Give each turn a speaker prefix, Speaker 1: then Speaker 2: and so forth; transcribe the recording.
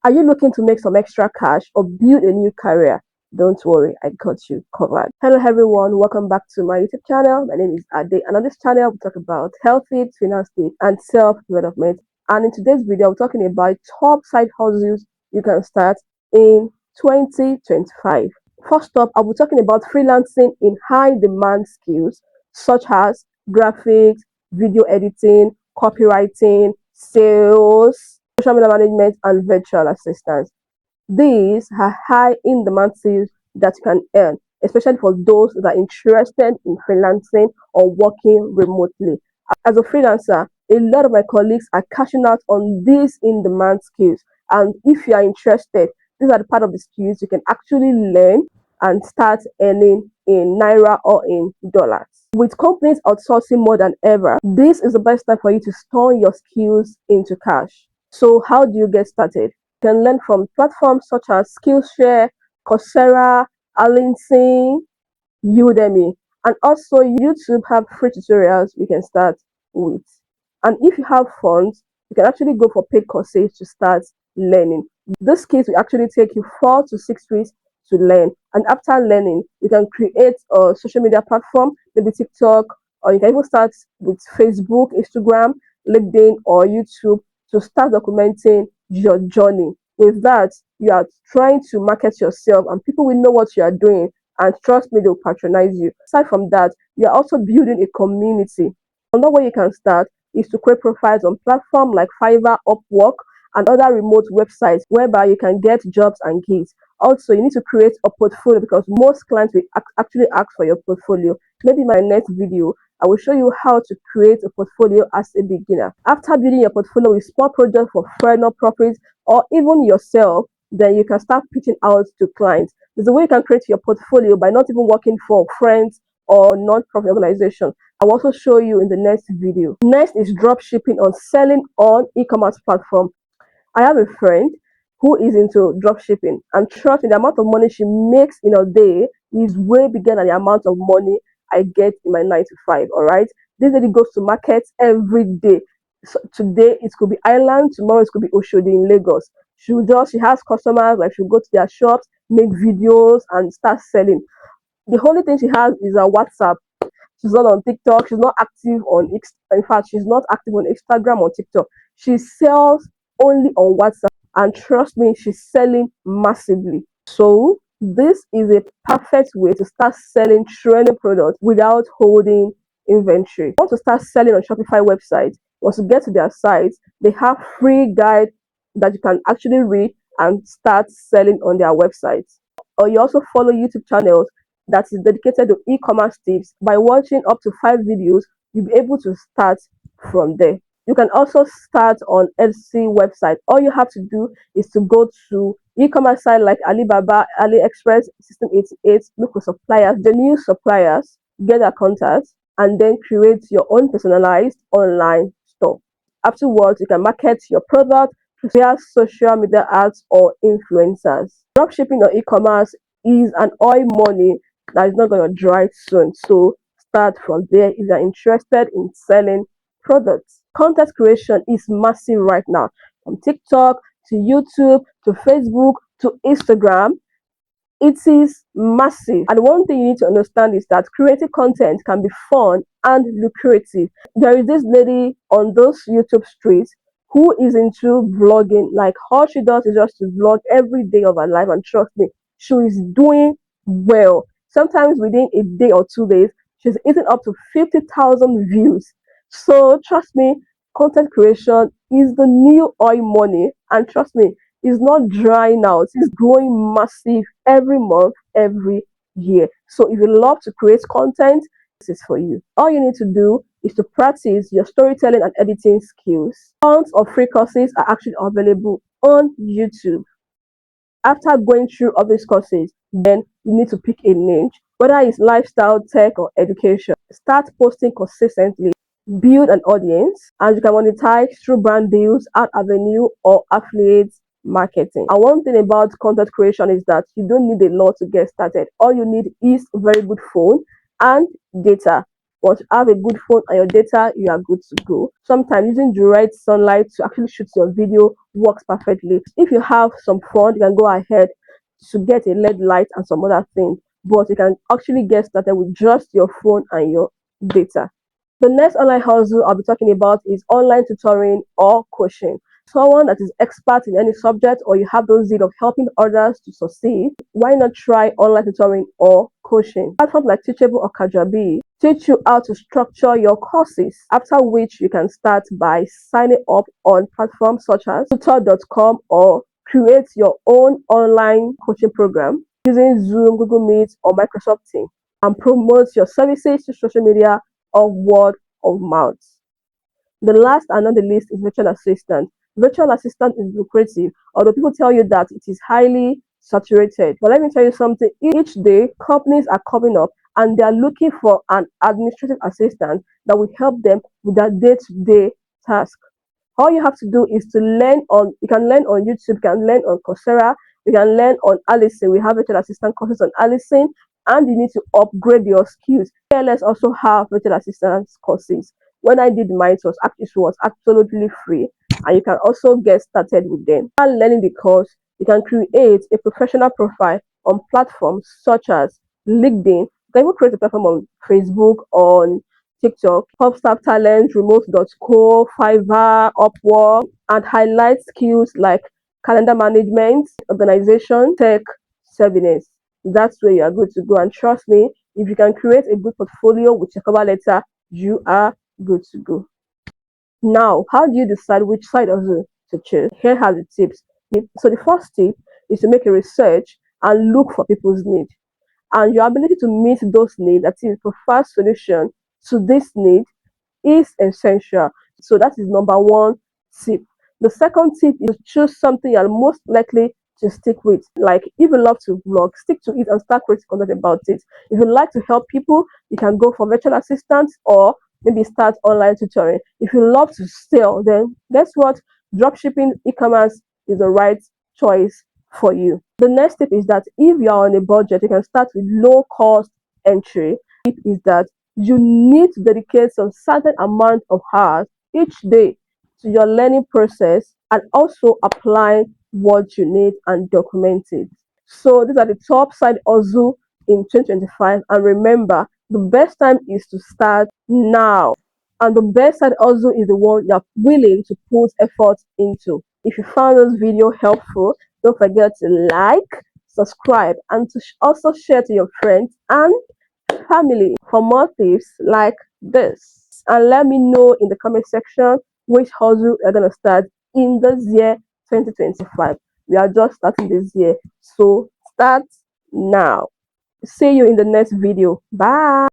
Speaker 1: Are you looking to make some extra cash or build a new career? Don't worry, I got you covered. Hello everyone, welcome back to my YouTube channel. My name is Ade, and on this channel we talk about healthy financing and self-development. And in today's video, we're talking about top side hustles you can start in 2025. First up, I'll be talking about freelancing in high demand skills such as graphics, video editing, copywriting, sales, social media management, and virtual assistance. These are high in demand skills that you can earn, especially for those that are interested in freelancing or working remotely. As a freelancer, a lot of my colleagues are cashing out on these in demand skills. And if you are interested, these are the part of the skills you can actually learn and start earning in Naira or in dollars. With companies outsourcing more than ever, this is the best time for you to turn your skills into cash. So how do you get started? You can learn from platforms such as Skillshare, Coursera, AliExpress, Udemy, and also YouTube have free tutorials you can start with. And if you have funds, you can actually go for paid courses to start learning. This skills will actually take you 4 to 6 weeks to learn. And after learning, you can create a social media platform, maybe TikTok, or you can even start with Facebook, Instagram, LinkedIn, or YouTube to start documenting your journey. With that, you are trying to market yourself, and people will know what you are doing, and trust me, they'll patronize you. Aside from that, you are also building a community. Another way you can start is to create profiles on platforms like Fiverr, Upwork, and other remote websites whereby you can get jobs and gigs. Also, you need to create a portfolio because most clients will actually ask for your portfolio. Maybe in my next video, I will show you how to create a portfolio as a beginner. After building your portfolio with small projects for free, no profits, or even yourself, then you can start pitching out to clients. There's a way you can create your portfolio by not even working for friends or non-profit organizations. I will also show you in the next video. Next is drop shipping on selling on e-commerce platform. I have a friend who is into drop shipping, and trust me, the amount of money she makes in a day is way bigger than the amount of money I get in my 9 to 5. All right, this lady goes to markets every day. So today it could be Ireland, tomorrow it could be Oshodi in Lagos. She has customers, like she'll go to their shops, make videos, and start selling. The only thing she has is a WhatsApp. She's not on TikTok. She's not active on in fact, she's not active on Instagram or TikTok. She sells only on WhatsApp, and trust me, she's selling massively. So this is a perfect way to start selling trending products without holding inventory. Want to start selling on Shopify website? Once you get to their sites, they have free guide that you can actually read and start selling on their websites. Or you also follow YouTube channels that is dedicated to e-commerce tips. By watching up to 5 videos, you'll be able to start from there. You can also start on Etsy website. All you have to do is to go to e-commerce site like Alibaba, AliExpress, System 88, look for suppliers, the new suppliers, get their contacts, and then create your own personalized online store. Afterwards, you can market your product via social media ads or influencers. Dropshipping or e-commerce is an oil money that is not going to dry soon. So start from there if you're interested in selling products. Content creation is massive right now, from TikTok to YouTube to Facebook to Instagram. It is massive. And one thing you need to understand is that creating content can be fun and lucrative. There is this lady on those YouTube streets who is into vlogging. Like, all she does is just to vlog every day of her life, and trust me, she is doing well. Sometimes within a day or 2 days, she's eating up to 50,000 views. So trust me, content creation is the new oil money, and trust me, it's not drying out. It's growing massive every month, every year. So if you love to create content, this is for you. All you need to do is to practice your storytelling and editing skills. Tons of free courses are actually available on YouTube. After going through all these courses, then you need to pick a niche, whether it's lifestyle, tech, or education. Start posting consistently, build an audience, and you can monetize through brand deals, ad avenue, or affiliate marketing. And one thing about content creation is that you don't need a lot to get started. All you need is a very good phone and data. Once you have a good phone and your data, you are good to go. Sometimes using the right sunlight to actually shoot your video works perfectly. If you have some fund, you can go ahead to get a LED light and some other things, but you can actually get started with just your phone and your data. The next online hustle I'll be talking about is online tutoring or coaching. Someone that is expert in any subject, or you have those zeal of helping others to succeed, why not try online tutoring or coaching? Platforms like Teachable or Kajabi teach you how to structure your courses, after which you can start by signing up on platforms such as tutor.com or create your own online coaching program using Zoom, Google Meet, or Microsoft Teams, and promote your services to social media or word of mouth. The last and not the least is virtual assistant. Virtual assistant is lucrative, although people tell you that it is highly saturated. But let me tell you something, each day companies are coming up and they are looking for an administrative assistant that will help them with their day-to-day task. All you have to do is to learn on, you can learn on YouTube, you can learn on Coursera, you can learn on Allison. We have virtual assistant courses on Allison, and you need to upgrade your skills. ALS also have virtual assistant courses. When I did mine, it was absolutely free, and you can also get started with them. While learning the course, you can create a professional profile on platforms such as LinkedIn. You can even create a platform on Facebook, on TikTok, Hubstaff Talent, Remote.co, Fiverr, Upwork, and highlight skills like calendar management, organization, tech, savviness. That's where you are good to go. And trust me, if you can create a good portfolio with your cover letter, you are good to go. Now, how do you decide which side of the to choose? Here are the tips. So the first tip is to make a research and look for people's needs, and your ability to meet those needs, that is preferred solution to this need, is essential. So that is number one tip. The second tip is to choose something you are most likely to stick with. Like if you love to vlog, stick to it and start creating content about it. If you like to help people, you can go for virtual assistants or maybe start online tutoring. If you love to sell, then guess what? Dropshipping, e-commerce is the right choice for you. The next tip is that if you are on a budget, you can start with low cost entry. Tip is that you need to dedicate some certain amount of hours each day to your learning process, and also apply what you need and document it. So these are the top side hustle in 2025. And remember, the best time is to start now. And the best side hustle is the one you're willing to put effort into. If you found this video helpful, don't forget to like, subscribe, and to also share to your friends and family for more tips like this. And let me know in the comment section which hustle you're going to start in this year 2025. We are just starting this year, so start now. See you in the next video. Bye.